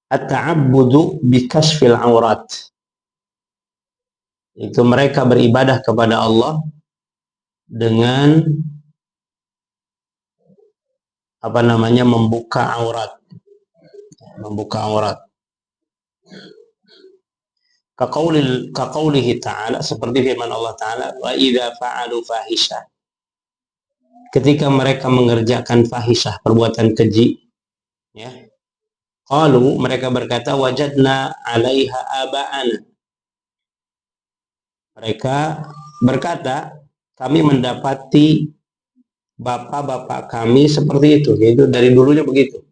at-ta'abbudu bikashfil aurat. Itu mereka beribadah kepada Allah dengan membuka aurat. Membuka aurat. Kaqaulihi ta'ala, seperti firman Allah Ta'ala, wa idza fa'alu fahisyah. Ketika mereka mengerjakan fahisyah, perbuatan keji, ya. Qalu, mereka berkata, wajadna 'alaiha aba'ana. Mereka berkata, kami mendapati bapak-bapak kami seperti itu, yaitu dari dulunya begitu.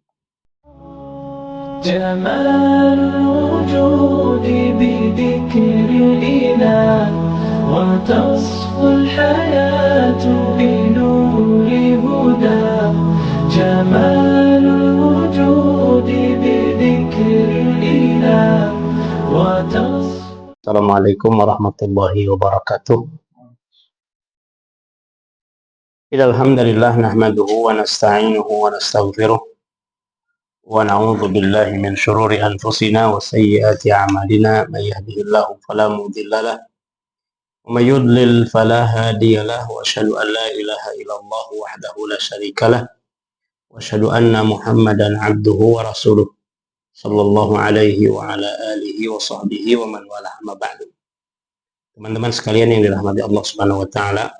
جمال الوجود بذكر الإله وتصفو الحياة بنور هدى جمال الوجود بذكر الإله وتصفو. Assalamualaikum warahmatullahi wabarakatuh. Alhamdulillah nahmaduhu wa nasta'inuhu wa nastaghfiruh wa na'udzu billahi min syururi anfusina wa sayyiati a'malina may yahdihillahu fala mudilla lahu wa may yudlil fala hadiya lahu wa asyhadu an la ilaha illallah wahdahu la syarika lahu wa asyhadu anna Muhammadan 'abduhu wa rasuluh sallallahu alaihi wa ala alihi wa sahbihi wa man wala amma ba'du. Teman-teman sekalian yang dirahmati Allah Subhanahu wa taala,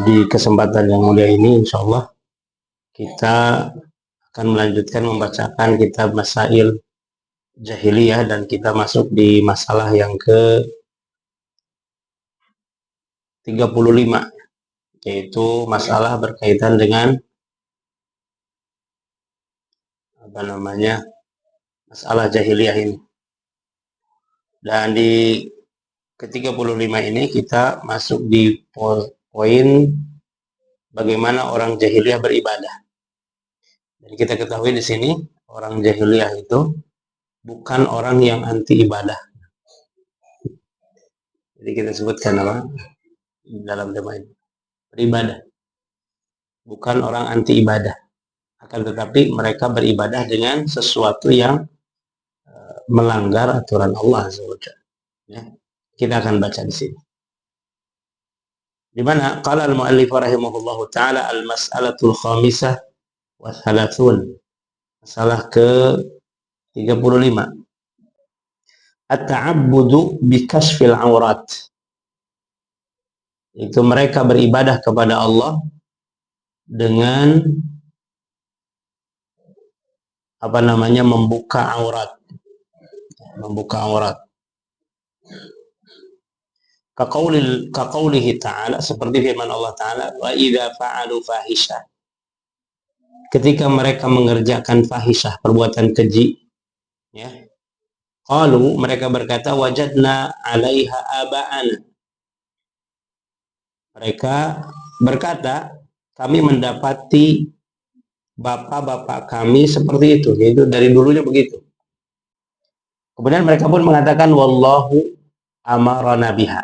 di kesempatan yang mulia ini insyaallah kita akan melanjutkan membacakan kitab Masail Jahiliyah dan kita masuk di masalah yang ke 35, yaitu masalah berkaitan dengan masalah jahiliyah ini. Dan di ke-35 ini kita masuk di poin bagaimana orang jahiliyah beribadah. Dan kita ketahui di sini orang jahiliyah itu bukan orang yang anti ibadah. Jadi kita sebutkan apa dalam tema ini? Beribadah. Bukan orang anti ibadah. Akan tetapi mereka beribadah dengan sesuatu yang melanggar aturan Allah SWT. Ya. Kita akan baca di sini. Di mana qala al-mu'allif rahimahullahu taala al-mas'alatul khamisah wa thalathun. Masalah ke 35. At-ta'abbudu bikashfil aurat. Itu mereka beribadah kepada Allah dengan membuka aurat. Membuka aurat. Kaqaulihi ta'ala, seperti firman Allah Ta'ala, wa idza fa'alu fahisyah. Ketika mereka mengerjakan fahisyah, perbuatan keji, ya. Qalu, mereka berkata, wajadna 'alaiha aba'ana. Mereka berkata, kami mendapati bapak-bapak kami seperti itu, yaitu dari dulunya begitu. Kemudian mereka pun mengatakan, wallahu amarana biha.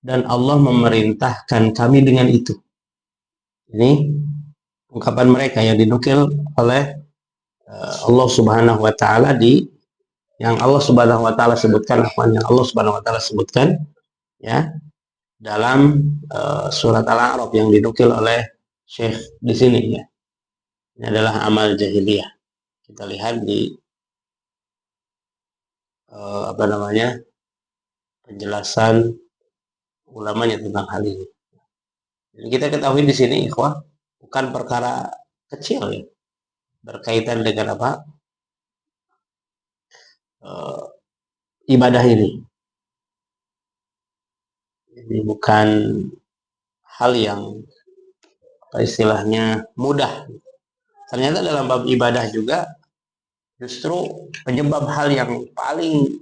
Dan Allah memerintahkan kami dengan itu. Ini ungkapan mereka yang dinukil oleh Allah Subhanahu wa taala yang Allah Subhanahu wa taala sebutkan, yang Allah Subhanahu wa taala sebutkan ya dalam surat Al-A'raf yang dinukil oleh Syekh di sini ya. Ini adalah amal jahiliyah. Kita lihat di penjelasan ulamanya tentang hal ini. Jadi kita ketahui di sini ikhwah bukan perkara kecil ya, berkaitan dengan ibadah ini. Jadi bukan hal yang istilahnya mudah. Ternyata dalam bab ibadah juga justru penyebab hal yang paling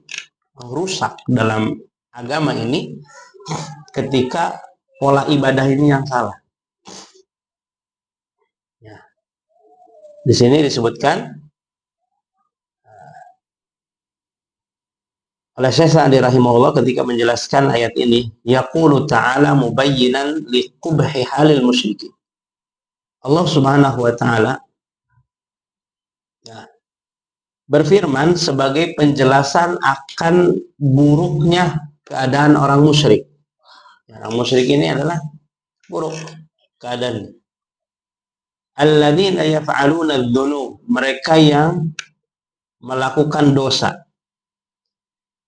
rusak dalam agama ini ketika pola ibadah ini yang salah. Ya. Di sini disebutkan oleh Syekh Sa'di rahimahullah ketika menjelaskan ayat ini, yaqulu ta'ala mubayyinan liqubhi halil musyrikin. Allah Subhanahu wa taala berfirman sebagai penjelasan akan buruknya keadaan orang musyrik. Orang musyrik ini adalah buruk keadaan. Alladzina yaf'aluna adz-dzunub, mereka yang melakukan dosa.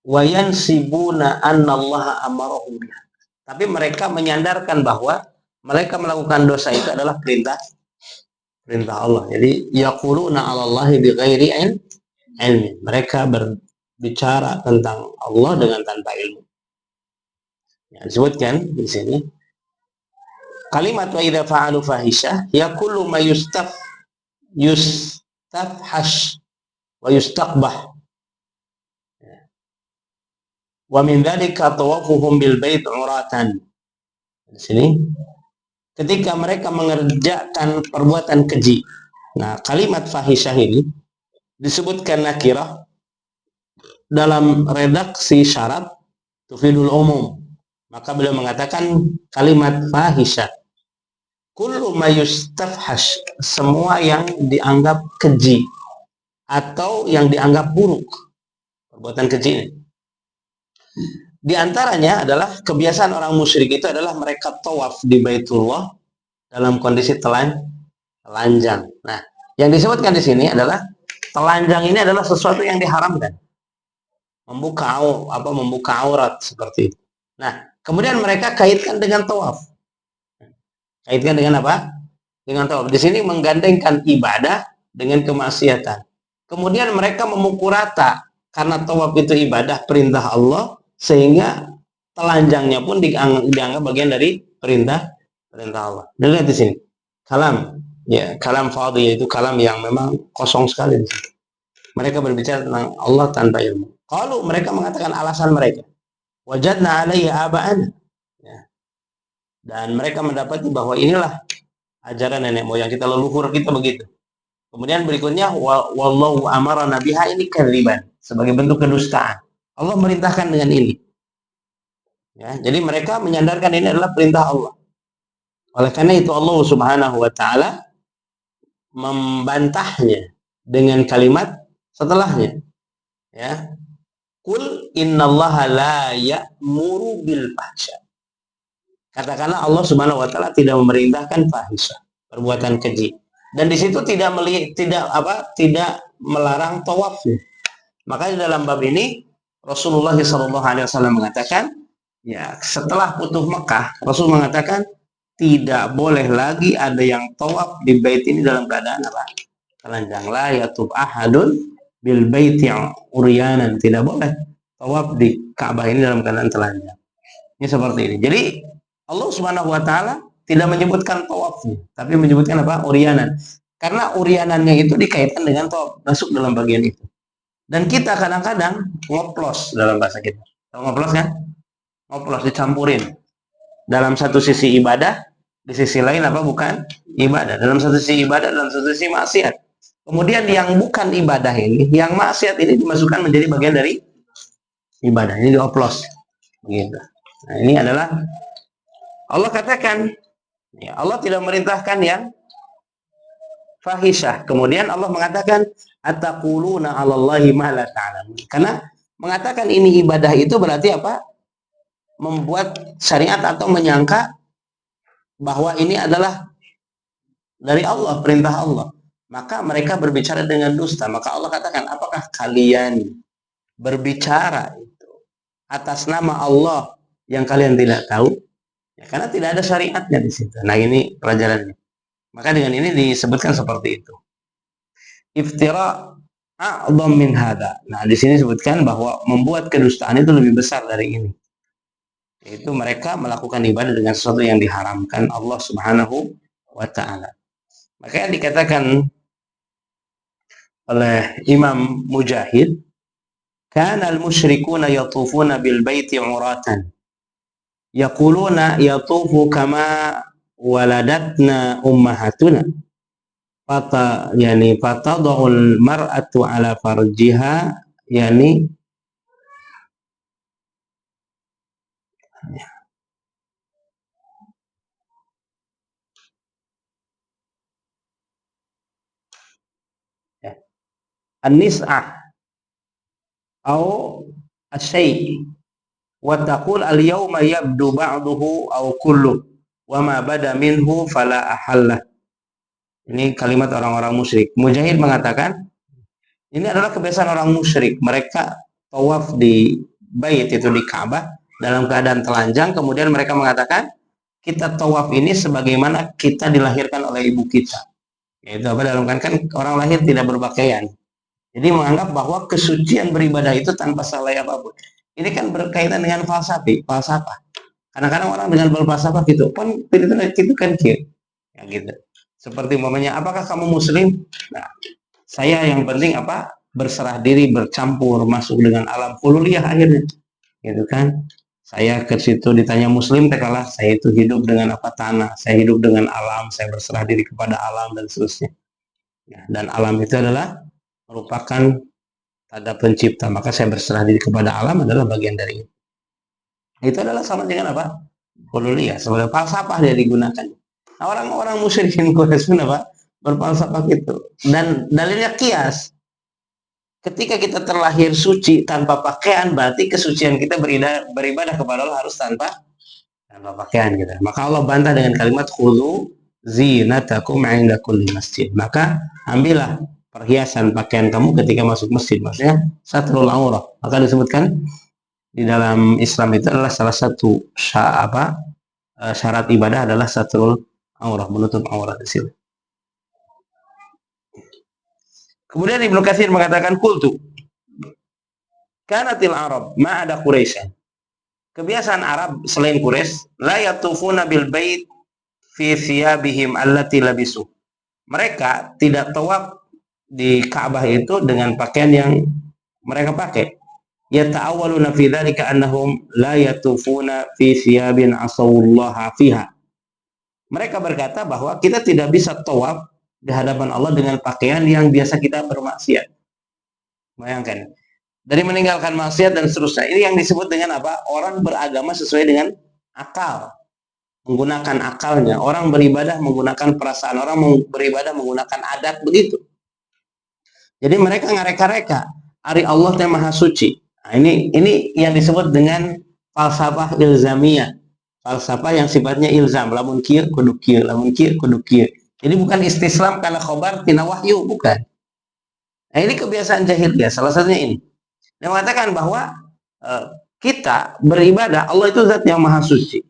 Wa yansibuna annallaha amarahum biha. Tapi mereka menyandarkan bahwa mereka melakukan dosa itu adalah perintah Allah. Jadi yaquluna 'alallahi bighairi ilmi. Mereka berbicara tentang Allah dengan tanpa ilmu. Ya, disebutkan di sini kalimat wa idza fa'alu fahisyah yaqulu ma yustafhash wa yustaqbah. Wa min dzalika tawafuhum bil bait uratan. Di sini ketika mereka mengerjakan perbuatan keji. Nah, kalimat fahisyah ini disebutkan nakirah dalam redaksi syarat tufidul umum. Maka beliau mengatakan kalimat fahisyah kullu ma yustafhash, semua yang dianggap keji atau yang dianggap buruk perbuatan keji ini. Di antaranya adalah kebiasaan orang musyrik itu adalah mereka tawaf di Baitullah dalam kondisi telanjang. Nah, yang disebutkan di sini adalah telanjang ini adalah sesuatu yang diharamkan. Membuka aurat seperti itu. Nah, kemudian mereka kaitkan dengan tawaf. Kaitkan dengan apa? Dengan tawaf. Di sini menggandengkan ibadah dengan kemaksiatan. Kemudian mereka memukul rata karena tawaf itu ibadah perintah Allah, sehingga telanjangnya pun dianggap bagian dari perintah Allah. Dan lihat di sini, kalam fadhi, yaitu kalam yang memang kosong sekali. Mereka berbicara tentang Allah tanpa ilmu. Kalau mereka mengatakan alasan mereka, wajadna alaihi aba'ana, ya. Dan mereka mendapati bahwa inilah ajaran nenek moyang kita, leluhur kita begitu. Kemudian berikutnya wallahu amara nabiha, ini kadzdziban, sebagai bentuk kedustaan. Allah merintahkan dengan ini. Ya, jadi mereka menyandarkan ini adalah perintah Allah. Oleh karena itu Allah Subhanahu wa taala membantahnya dengan kalimat setelahnya. Ya. Qul innallaha la ya'muru bil fahsya. Katakanlah Allah Subhanahu wa taala tidak memerintahkan fahisha, perbuatan keji. Dan di situ tidak melarang tawaf. Makanya dalam bab ini Rasulullah SAW mengatakan, ya, setelah Futuh Mekah, Rasul mengatakan tidak boleh lagi ada yang tawaf di bait ini dalam keadaan apa? Telanjang. La yatub ahadun bil baiti uryanan. Tidak boleh tawaf di Ka'bah ini dalam keadaan telanjang. Ini seperti ini. Jadi Allah Subhanahu wa taala tidak menyebutkan tawafnya, tapi menyebutkan apa? Uryanan. Karena uryanannya itu dikaitkan dengan tawaf, masuk dalam bagian itu. Dan kita kadang-kadang ngoplos dalam bahasa kita. Tahu ngoplos kan? Ngoplos, dicampurin. Dalam satu sisi ibadah, di sisi lain apa? Bukan ibadah. Dalam satu sisi ibadah, dalam satu sisi maksiat. Kemudian yang bukan ibadah ini, yang maksiat ini dimasukkan menjadi bagian dari ibadah. Ini dioplos. Begitu. Nah, ini adalah Allah katakan, ya, Allah tidak merintahkan yang fahisyah. Kemudian Allah mengatakan ataquluna 'alallahi ma la ta'lamun. Karena mengatakan ini ibadah itu berarti apa? Membuat syariat atau menyangka bahwa ini adalah dari Allah, perintah Allah. Maka mereka berbicara dengan dusta. Maka Allah katakan, apakah kalian berbicara itu atas nama Allah yang kalian tidak tahu? Ya, karena tidak ada syariatnya di situ. Nah, ini pelajarannya. Maka dengan ini disebutkan seperti itu. Iftira a'dham min hada. Nah, di sini disebutkan bahwa membuat kedustaan itu lebih besar dari ini. Yaitu mereka melakukan ibadah dengan sesuatu yang diharamkan Allah Subhanahu wa taala. Makanya dikatakan oleh Imam Mujahid, kana al-musyrikuna yatufuna bil baiti uratan. Yaquluna yatufu kama waladatna ummahatuna. Fatadul mar'atu ala farjiha, yani an-nis'ah au asy-syai' wa taqul al-yawma yabdu ba'duhu au kullu wa ma bada minhu fala ahallah. Ini kalimat orang-orang musyrik. Mujahid mengatakan ini adalah kebiasaan orang musyrik. Mereka tawaf di bait, itu di Ka'bah, dalam keadaan telanjang. Kemudian mereka mengatakan kita tawaf ini sebagaimana kita dilahirkan oleh ibu kita. Yaitu apa, dalam kan orang lahir tidak berpakaian. Jadi menganggap bahwa kesucian beribadah itu tanpa salah apapun. Ini kan berkaitan dengan falsafah. Kadang-kadang orang dengan berfalsafah gitu, kan itu kan ya gitu. Seperti umpamanya, apakah kamu muslim? Nah, saya yang penting apa? Berserah diri, bercampur, masuk dengan alam kululiyah akhirnya. Gitu kan? Saya ke situ ditanya muslim, kalah saya itu hidup dengan apa, tanah, saya hidup dengan alam, saya berserah diri kepada alam dan seterusnya. Ya, dan alam itu adalah merupakan tanda pencipta, maka saya berserah diri kepada alam adalah bagian dari itu. Itu adalah sama dengan apa? Kululiyah, sebagai falsafah dia digunakan. Nah, orang-orang musyrikin Quraisy pun apa? Berfalsafah gitu. Dan dalilnya kias. Ketika kita terlahir suci tanpa pakaian, berarti kesucian kita beribadah kepada Allah harus tanpa pakaian gitu. Maka Allah bantah dengan kalimat khudzu zinatakum 'inda kulli masjid. Maka ambillah perhiasan pakaian kamu ketika masuk masjid. Maksudnya satrul aurah. Maka disebutkan di dalam Islam itu adalah salah satu syarat ibadah adalah satrul aurah, menutup aurat di sini. Kemudian Ibnu Katsir mengatakan qultu kanatil arab ma ada Quraisy. Kebiasaan Arab selain Quraisy, la yatufuna bil bait fi thiyabihim allati labisu. Mereka tidak tawaf di Ka'bah itu dengan pakaian yang mereka pakai. Yata'awwaluna fi dzalika annahum la yatufuna fi thiyabin asawallaha fiha. Mereka berkata bahwa kita tidak bisa tawaf di hadapan Allah dengan pakaian yang biasa kita bermaksiat. Bayangkan, dari meninggalkan maksiat dan seterusnya. Ini yang disebut dengan apa? Orang beragama sesuai dengan akal, menggunakan akalnya. Orang beribadah menggunakan perasaan, orang beribadah menggunakan adat, begitu. Jadi mereka ngareka-reka hari Allah yang maha suci. Nah, ini yang disebut dengan falsafah ilzamiyah. Falsafah yang sifatnya ilzam, lamun kieu kudu kieu, lamun kieu kudu kieu. Jadi bukan istislam karena khobar tina wahyu, bukan. Nah, ini kebiasaan jahiliyah, salah satunya ini. Dia mengatakan bahwa kita beribadah, Allah itu zat yang maha suci.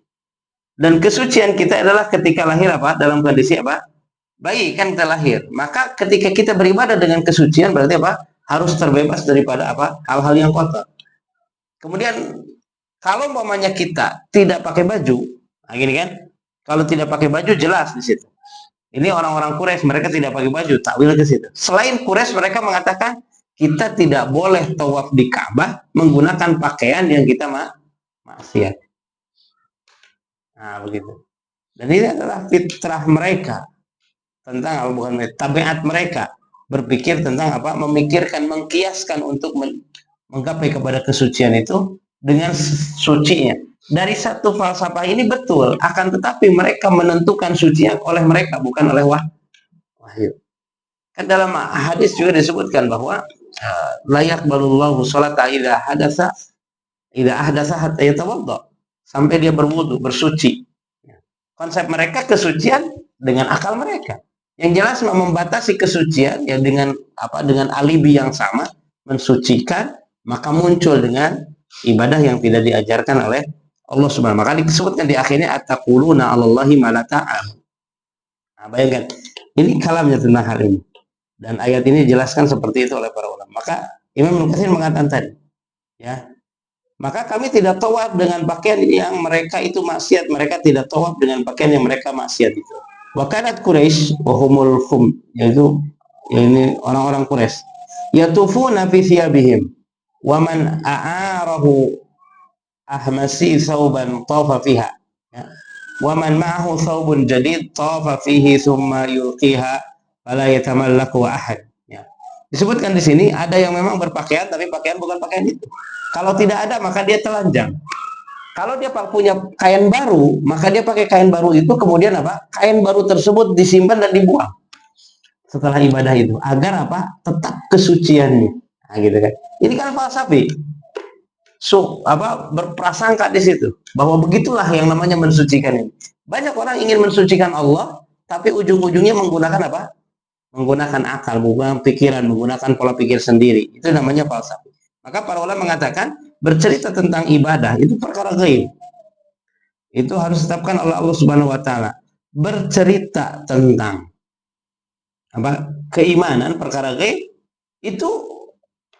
Dan kesucian kita adalah ketika lahir apa? Dalam kondisi apa? Bayi, kan kita lahir. Maka ketika kita beribadah dengan kesucian berarti apa? Harus terbebas daripada apa? Hal-hal yang kotor. Kemudian kalau umpamanya kita tidak pakai baju, nah gini kan? Kalau tidak pakai baju jelas di situ. Ini orang-orang Quraisy, mereka tidak pakai baju, takwil ke situ. Selain Quraisy, mereka mengatakan kita tidak boleh tawaf di Ka'bah menggunakan pakaian yang kita maksiat. Nah, begitu. Dan ini adalah fitrah mereka tentang apa, bukan tabiat mereka berpikir tentang apa, memikirkan, mengkiaskan untuk menggapai kepada kesucian itu dengan sucinya. Dari satu falsafah ini betul, akan tetapi mereka menentukan suci oleh mereka, bukan oleh wahyu. Kan dalam hadis juga disebutkan bahwa layak balullahu sholata idza ahdatsa hatta yatawadda, sampai dia berwudu, bersuci. Konsep mereka kesucian dengan akal mereka. Yang jelas membatasi kesucian ya dengan apa, dengan alibi yang sama, mensucikan, maka muncul dengan ibadah yang tidak diajarkan oleh Allah Subhanahu wa taala. Maka disebutkan di akhirnya attaquluna 'alallahi ma la ta'lamun. Nah, bayangkan, ini kalamnya tentang hal ini. Dan ayat ini dijelaskan seperti itu oleh para ulama. Maka Imam Ibnu Katsir mengatakan tadi, ya. Maka kami tidak tawaf dengan pakaian yang mereka itu maksiat, mereka tidak tawaf dengan pakaian yang mereka maksiat itu. Wa kanat Quraisy wa humul khum, yaitu ini orang-orang Quraisy, yatufuna fi thiyabihim wa man a'arahu ahmasi thawban tafa fiha, ya. Wa man ma'ahu thawbun jadid tafa fihi thumma yulqiha fala yatamallaku ahad, ya. Disebutkan di sini ada yang memang berpakaian tapi pakaian bukan pakaian itu. Kalau tidak ada maka dia telanjang. Kalau dia punya kain baru, maka dia pakai kain baru itu, kemudian apa? Kain baru tersebut disimpan dan dibuang. setelah ibadah itu agar apa? Tetap kesuciannya. Nah, gitu kan. Ini kan falsafi. Berprasangka di situ bahwa begitulah yang namanya mensucikan ini. Banyak orang ingin mensucikan Allah, tapi ujung-ujungnya menggunakan apa? Menggunakan akal, menggunakan pikiran, menggunakan pola pikir sendiri. Itu namanya falsafah. Maka para ulama mengatakan bercerita tentang ibadah itu perkara gaib. Itu harus ditetapkan oleh Allah Subhanahu wa taala. Bercerita tentang apa? Keimanan perkara gaib itu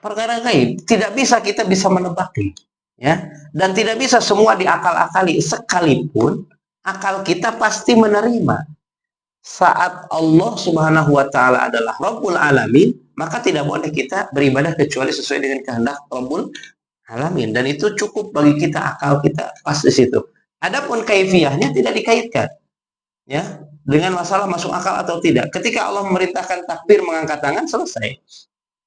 perkara gaib. Tidak bisa kita bisa menebaknya. Ya, dan tidak bisa semua diakal-akali, sekalipun akal kita pasti menerima saat Allah Subhanahu wa taala adalah Rabbul Alamin, maka tidak boleh kita beribadah kecuali sesuai dengan kehendak Rabbul Alamin, dan itu cukup bagi kita, akal kita pas di situ. Adapun kaifiyahnya tidak dikaitkan ya dengan masalah masuk akal atau tidak. Ketika Allah memerintahkan takbir mengangkat tangan, selesai.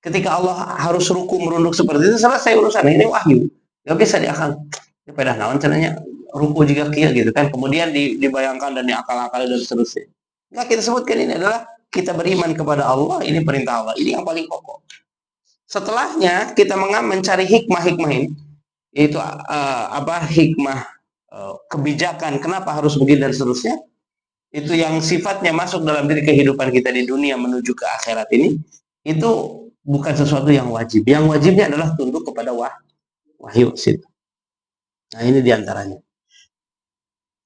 Ketika Allah harus ruku merunduk seperti itu, selesai urusan. Ini wahyu, nggak bisa diakal. Ya pada naon caranya ruku jika kia gitu kan, kemudian dibayangkan dan diakal-akal dan seterusnya. Nah, kita sebutkan ini adalah kita beriman kepada Allah, ini perintah Allah, ini yang paling pokok. Setelahnya kita mencari hikmah-hikmah ini, yaitu hikmah kebijakan, kenapa harus begini dan seterusnya. Itu yang sifatnya masuk dalam diri kehidupan kita di dunia menuju ke akhirat ini, itu bukan sesuatu yang wajib. Yang wajibnya adalah tunduk kepada wahyu situ. Nah, ini diantaranya.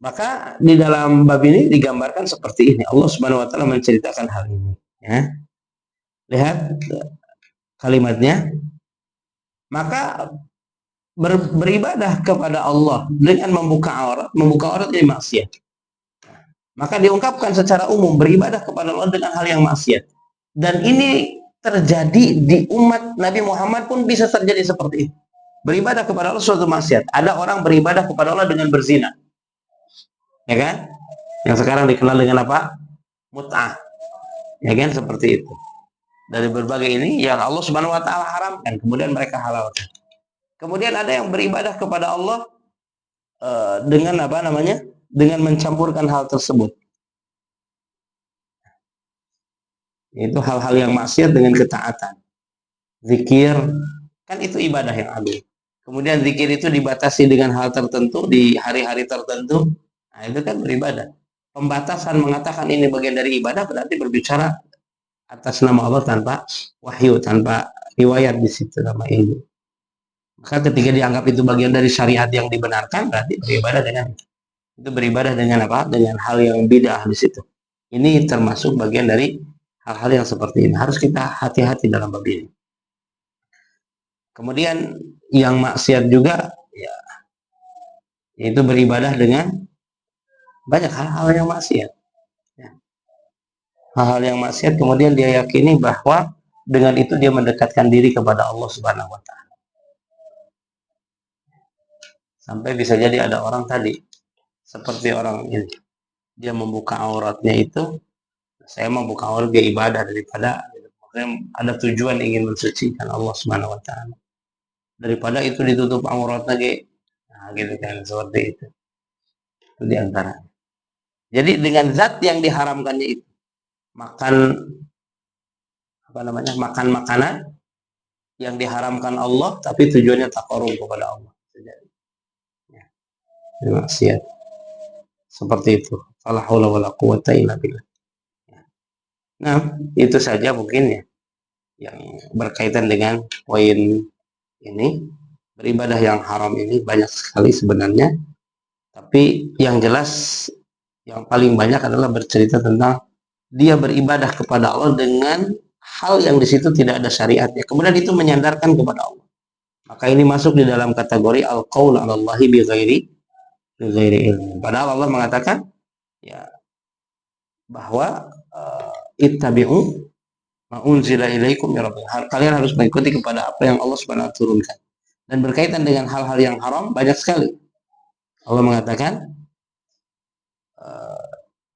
Maka di dalam bab ini digambarkan seperti ini. Allah Subhanahu wa taala menceritakan hal ini, ya. Lihat kalimatnya. Maka beribadah kepada Allah dengan membuka aurat jadi maksiat. Maka diungkapkan secara umum beribadah kepada Allah dengan hal yang maksiat. Dan ini terjadi di umat Nabi Muhammad pun bisa terjadi seperti itu. Beribadah kepada Allah suatu maksiat. Ada orang beribadah kepada Allah dengan berzina. Ya kan? Yang sekarang dikenal dengan apa? Mut'ah. Ya kan, seperti itu. Dari berbagai ini yang Allah Subhanahu wa taala haramkan, kemudian mereka halalkan. Kemudian ada yang beribadah kepada Allah dengan apa namanya? Dengan mencampurkan hal tersebut. Yaitu hal-hal yang maksiat dengan ketaatan. Zikir kan itu ibadah yang agung. Kemudian zikir itu dibatasi dengan hal tertentu di hari-hari tertentu. Nah, itu kan beribadah. Pembatasan mengatakan ini bagian dari ibadah berarti berbicara atas nama Allah tanpa wahyu, tanpa riwayat di situ nama ini. Maka ketika dianggap itu bagian dari syariat yang dibenarkan, berarti beribadah dengan itu, beribadah dengan apa? Dengan hal yang bid'ah di situ. Ini termasuk bagian dari hal-hal yang seperti ini. Harus kita hati-hati dalam bab ini. Kemudian yang maksiat juga ya, yaitu beribadah dengan banyak hal-hal yang maksiat. Hal-hal yang maksiat, kemudian dia yakini bahwa dengan itu dia mendekatkan diri kepada Allah Subhanahu wa taala. Sampai bisa jadi ada orang tadi seperti orang ini, dia membuka auratnya itu, saya membuka aurat dia ibadah daripada ada tujuan ingin mensucikan Allah Subhanahu wa taala. Daripada itu ditutup aurat lagi. Nah, gitu kan, seperti itu. Itu diantara. Jadi dengan zat yang diharamkannya itu, makan makanan yang diharamkan Allah tapi tujuannya taqarrub kepada Allah. Ya, maksiat. Seperti itu. Fala haula wala quwata illa billah. Nah, itu saja mungkin ya yang berkaitan dengan poin ini. Beribadah yang haram ini banyak sekali sebenarnya, tapi yang jelas yang paling banyak adalah bercerita tentang dia beribadah kepada Allah dengan hal yang di situ tidak ada syariatnya, kemudian itu menyandarkan kepada Allah. Maka ini masuk di dalam kategori al-qaul 'ala Allahi bi ghairi ilmi. Padahal Allah mengatakan ya bahwa ittabi'u ma unzila ilaikum ya rabbi. Kalian harus mengikuti kepada apa yang Allah Subhanahu wa taala turunkan. Dan berkaitan dengan hal-hal yang haram banyak sekali. Allah mengatakan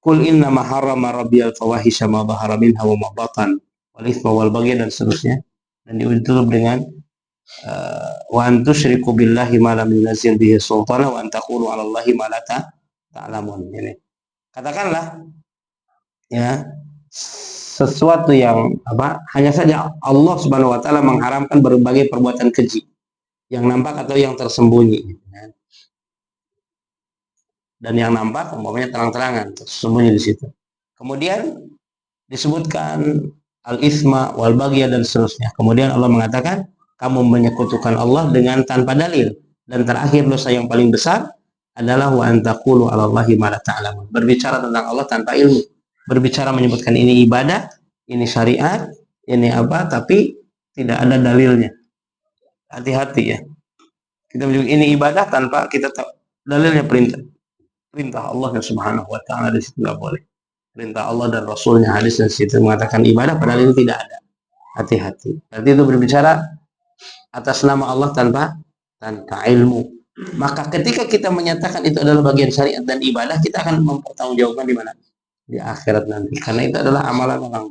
Qul inna ma harrama rabbiyal fawahisha ma dhahara minha wa ma batan wal itsma wal baghy dan seterusnya. Dan ditutup dengan wa an tusyriku billahi ma lam yunzil bihi sultana wa an taqulu 'ala Allahi ma la ta'lamun. Katakanlah ya, sesuatu yang hanya saja Allah Subhanahu wa taala mengharamkan berbagai perbuatan keji yang nampak atau yang tersembunyi. Dan yang nampak umpamanya terang-terangan, tersembunyi di situ. Kemudian disebutkan al-isma wal baghya dan seterusnya. Kemudian Allah mengatakan kamu menyekutukan Allah dengan tanpa dalil. Dan terakhir dosa yang paling besar adalah wa antaqulu 'alallahi ma la ta'lamun. Berbicara tentang Allah tanpa ilmu. Berbicara menyebutkan ini ibadah, ini syariat, ini tapi tidak ada dalilnya. Hati-hati ya. Kita menyebut ini ibadah tanpa kita tahu dalilnya. Perintah Allah Subhanahu wa taala di situ nggak boleh. Perintah Allah dan Rasulnya, hadis dan situ mengatakan ibadah padahal ini tidak ada. Hati-hati. Berarti itu berbicara atas nama Allah tanpa ilmu. Maka ketika kita menyatakan itu adalah bagian syariat dan ibadah, kita akan mempertanggungjawabkan di mana? Di akhirat nanti. Karena itu adalah amalan orang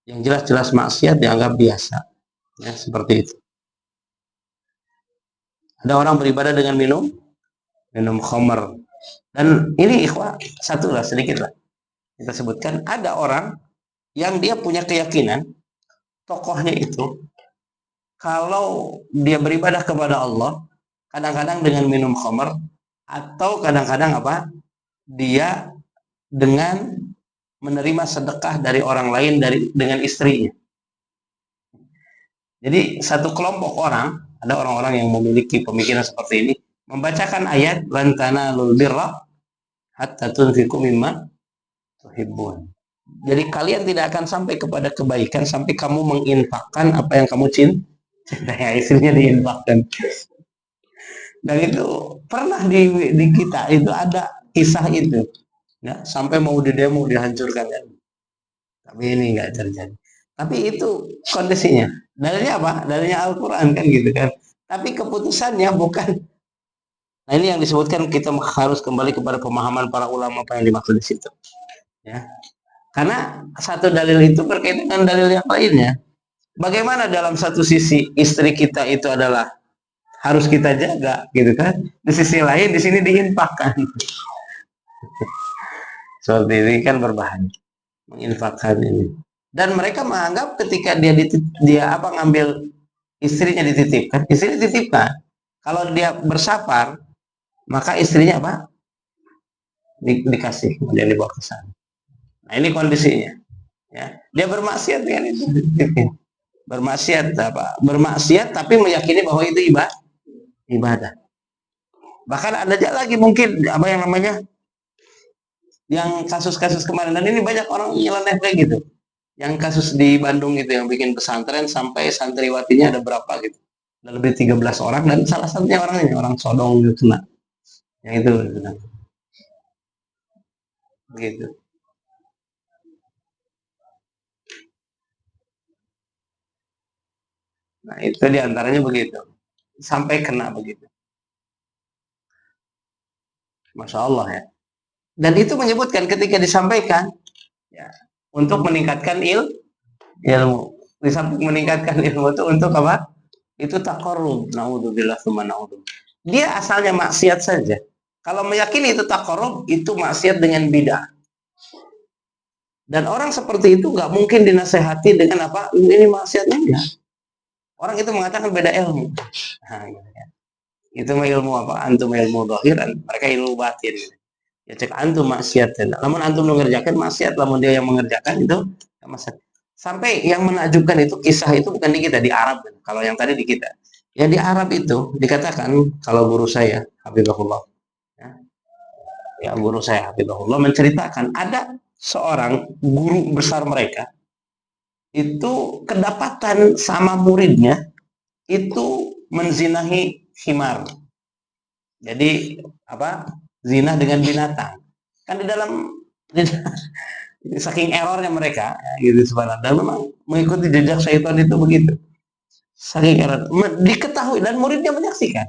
yang jelas-jelas maksiat dianggap biasa. Ya, seperti itu. Ada orang beribadah dengan minum khamar. Dan ini ikhwah, sedikit lah. Kita sebutkan, ada orang yang dia punya keyakinan, tokohnya itu, kalau dia beribadah kepada Allah, kadang-kadang dengan minum khamar, atau kadang-kadang dia dengan menerima sedekah dari orang lain dengan istrinya. Jadi satu kelompok orang, ada orang-orang yang memiliki pemikiran seperti ini, membacakan ayat lan tanalul birra hatta tunfiqu mimma tuhibbun. Jadi kalian tidak akan sampai kepada kebaikan sampai kamu menginfakkan apa yang kamu cintai. Istrinya diinfakkan. Dan itu pernah di kita itu ada kisah itu, ya, sampai mau didemo dihancurkan kan. Tapi ini nggak terjadi. Tapi itu kondisinya. Dalilnya apa? Dalilnya Al-Quran kan gitu kan. Tapi keputusannya bukan. Nah ini yang disebutkan kita harus kembali kepada pemahaman para ulama apa yang dimaksud di situ. Ya. Karena satu dalil itu berkaitan dengan dalil yang lainnya. Bagaimana dalam satu sisi istri kita itu adalah harus kita jaga, gitu kan? Di sisi lain di sini diinfakkan. Seperti ini kan berbahaya menginfakkan ini. Dan mereka menganggap ketika dia ngambil istrinya dititipkan, istri dititipkan. Kalau dia bersafar, maka istrinya dikasih, kemudian dibawa ke sana. Nah ini kondisinya, ya. Dia bermaksiat dengan itu, bermaksiat tapi meyakini bahwa itu ibadah. Bahkan ada aja lagi mungkin yang namanya yang kasus-kasus kemarin, dan ini banyak orang nyeleneh kayak gitu. Yang kasus di Bandung itu yang bikin pesantren sampai santriwatinya ada berapa gitu, ada lebih 13 orang, dan salah satunya orang sodong gitu, nah yang itu begitu. Nah itu diantaranya begitu, sampai kena begitu. Masya Allah ya. Dan itu menyebutkan ketika disampaikan, ya, untuk meningkatkan ilmu. Di samping meningkatkan ilmu itu untuk apa? Itu taqarrub. Naudzubillah tsumma naudzubillah. Dia asalnya maksiat saja. Kalau meyakini itu taqarrub, itu maksiat dengan bid'ah. Dan orang seperti itu nggak mungkin dinasehati dengan ini maksiatnya ya. Orang itu mengatakan beda ilmu. Nah, itu ilmu antum ilmu dhahiran, mereka ilmu batin. Ya cek antum maksiat. Namun antum mengerjakan maksiat, namun dia yang mengerjakan itu maksiat. Sampai yang menakjubkan itu kisah itu bukan di kita, di Arab. Kalau yang tadi di kita, ya di Arab itu dikatakan, kalau guru saya hafizahullah, ya guru saya hafizahullah menceritakan ada seorang guru besar mereka itu kedapatan sama muridnya itu menzinahi himar. Jadi zina dengan binatang. Kan di dalam saking errornya mereka gitu sebenarnya. Dan memang mengikuti jejak syaitan itu begitu. Saking error. Diketahui dan muridnya menyaksikan.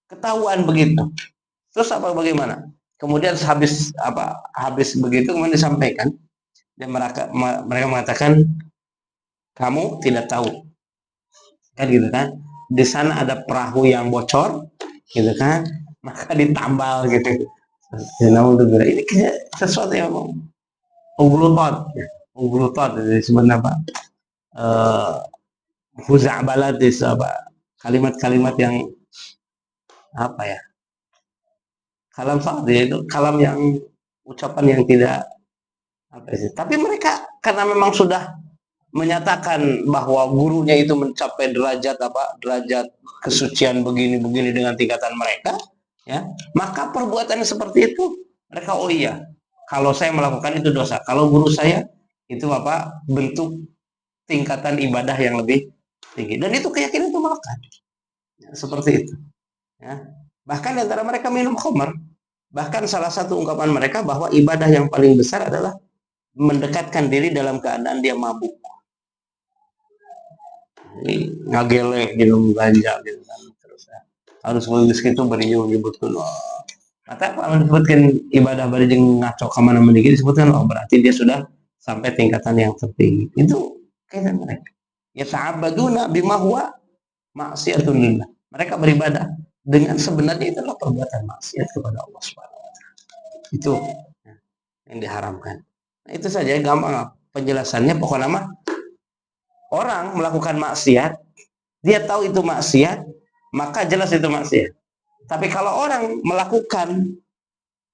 Ketahuan begitu. Terus bagaimana? Kemudian habis begitu kemudian disampaikan, dan mereka mengatakan kamu tidak tahu. Kan gitu kan? Di sana ada perahu yang bocor, gitu kan? Maka ditambal gitu. Ini sesuatu yang ulutot. Uglutot disebut apa? Eh, Huza'balat itu apa? Kalimat-kalimat yang apa ya? Kalam fadhi itu kalam yang ucapan yang tidak apa sih? Tapi mereka karena memang sudah menyatakan bahwa gurunya itu mencapai derajat apa? Derajat kesucian begini-begini dengan tingkatan mereka, ya. Maka perbuatan seperti itu mereka oh iya, kalau saya melakukan itu dosa. Kalau guru saya itu apa? Bentuk tingkatan ibadah yang lebih tinggi. Dan itu keyakinan itu melekat. Ya, seperti itu, ya. Bahkan di antara mereka minum khamar. Bahkan salah satu ungkapan mereka bahwa ibadah yang paling besar adalah mendekatkan diri dalam keadaan dia mabuk. Ini ngagele minum ganja gitu kan terus ya. Harus bagus gitu beriung menyebutkan mata apa menyebutkan ibadah barijeng ngaco kemana meniki disebutkan oh berarti dia sudah sampai tingkatan yang tertinggi. Itu kaitan mereka. Ya ta'abbaduna bima huwa maksiatun lillah. Mereka beribadah dengan sebenarnya itu adalah perbuatan maksiat kepada Allah Subhanahu wa taala. Itu yang diharamkan. Nah, itu saja gampang penjelasannya. Pokoknya mah orang melakukan maksiat, dia tahu itu maksiat, maka jelas itu maksiat. Tapi kalau orang melakukan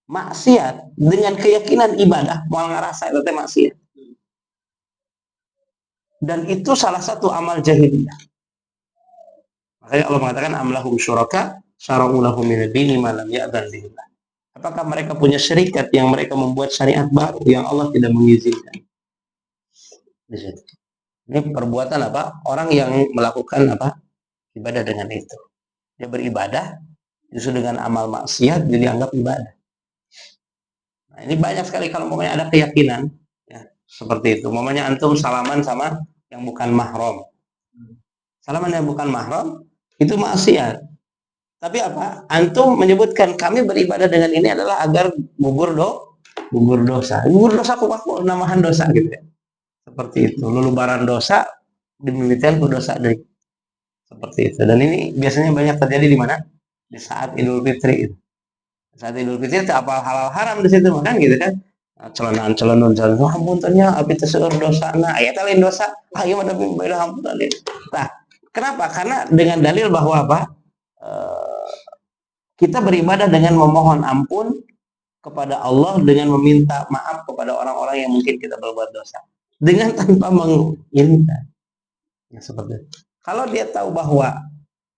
maksiat dengan keyakinan ibadah, mau ngerasa itu maksiat. Dan itu salah satu amal jahiliyah. Makanya Allah mengatakan amlahum syuraka syara'u lahum min ad-dini ma lam ya'dzan bihi. Apakah mereka punya syarikat yang mereka membuat syariat baru yang Allah tidak mengizinkan? Di situ. Ini perbuatan apa? Orang yang melakukan apa? Ibadah dengan itu. Dia beribadah justru dengan amal maksiat dia dianggap ibadah. Nah, ini banyak sekali kalau umpamanya ada keyakinan ya, seperti itu. Umpamanya antum salaman sama yang bukan mahram. Salaman yang bukan mahram itu maksiat. Tapi apa? Antum menyebutkan kami beribadah dengan ini adalah agar gugur dosa. Gugur dosa aku namahan dosa gitu ya. Seperti itu. Lulubaran dosa dimiliki ku dosa dari seperti itu. Dan ini biasanya banyak terjadi di mana? Di saat Idul Fitri itu. Saat Idul Fitri itu apa halal haram di situ kan gitu kan? Celenaan wah puntennya api terseur dosa nah ayat lain dosa ayo ada beda hampunan. Nah, kenapa? Karena dengan dalil bahwa apa? Kita beribadah dengan memohon ampun kepada Allah dengan meminta maaf kepada orang-orang yang mungkin kita berbuat dosa dengan tanpa menginginkan ya, seperti itu. Kalau dia tahu bahwa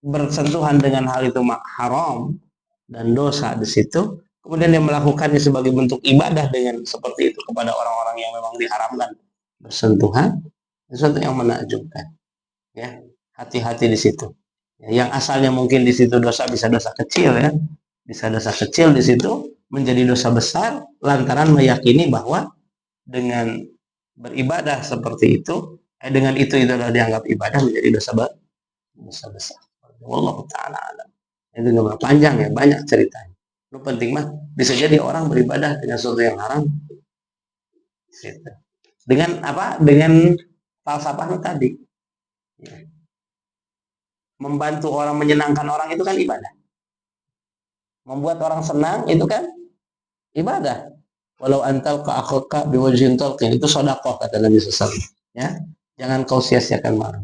bersentuhan dengan hal itu haram dan dosa di situ, kemudian dia melakukannya sebagai bentuk ibadah dengan seperti itu kepada orang-orang yang memang diharamkan bersentuhan, sesuatu yang menakjubkan. Ya, hati-hati di situ. Yang asalnya mungkin di situ dosa bisa dosa kecil ya, bisa dosa kecil di situ menjadi dosa besar lantaran meyakini bahwa dengan beribadah seperti itu, dengan itu adalah dianggap ibadah menjadi dosa besar. Wallahu taala alam. Itu nggak panjang ya, banyak ceritanya. Lu penting mah bisa jadi orang beribadah dengan sesuatu yang haram. Gitu. Dengan apa? Dengan falsafah tadi. Ya. Membantu orang, menyenangkan orang itu kan ibadah. Membuat orang senang itu kan ibadah. Walau antal ka akhaka biwajhin talqin itu sedekah kata Nabi SAW. Ya, jangan kau sia-siakan malam.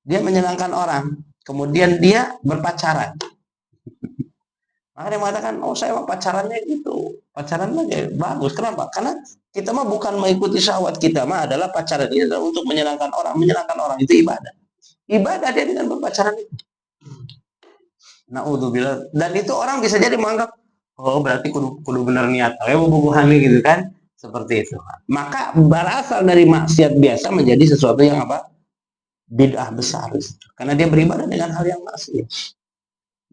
Dia menyenangkan orang, kemudian dia berpacaran. Maka dia mengatakan, oh saya mah pacarannya gitu, pacaran aja bagus. Kenapa? Karena kita mah bukan mengikuti syahwat kita mah adalah pacaran ini adalah untuk menyenangkan orang itu ibadah. Ibadah dia dengan berpacaran itu. Naudzubillah. Dan itu orang bisa jadi menganggap oh berarti kudu bener niat kayak bubuhan gitu kan seperti itu. Maka berasal dari maksiat biasa menjadi sesuatu yang apa? Bid'ah besar. Karena dia beribadah dengan hal yang maksiat.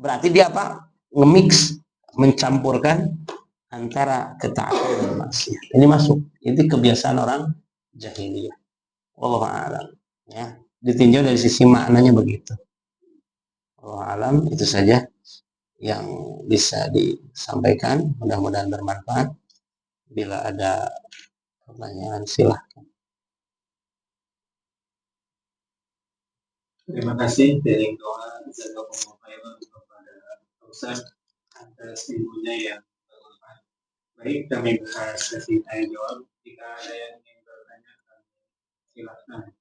Berarti dia apa? Nge-mix, mencampurkan antara ketaatan dan maksiat. Ini masuk. Ini kebiasaan orang jahiliyah. Wallahu a'lam. Ya, ditinjau dari sisi maknanya begitu. Wallahu a'lam, itu saja yang bisa disampaikan. Mudah-mudahan bermanfaat. Bila ada pertanyaan silahkan. Terima kasih dari doa jazakumullah khairan kepada Ustaz atas ilmunya yang bermanfaat. Baik, kami buka sesi tanya jawab. Jika ada yang ingin bertanya, silahkan.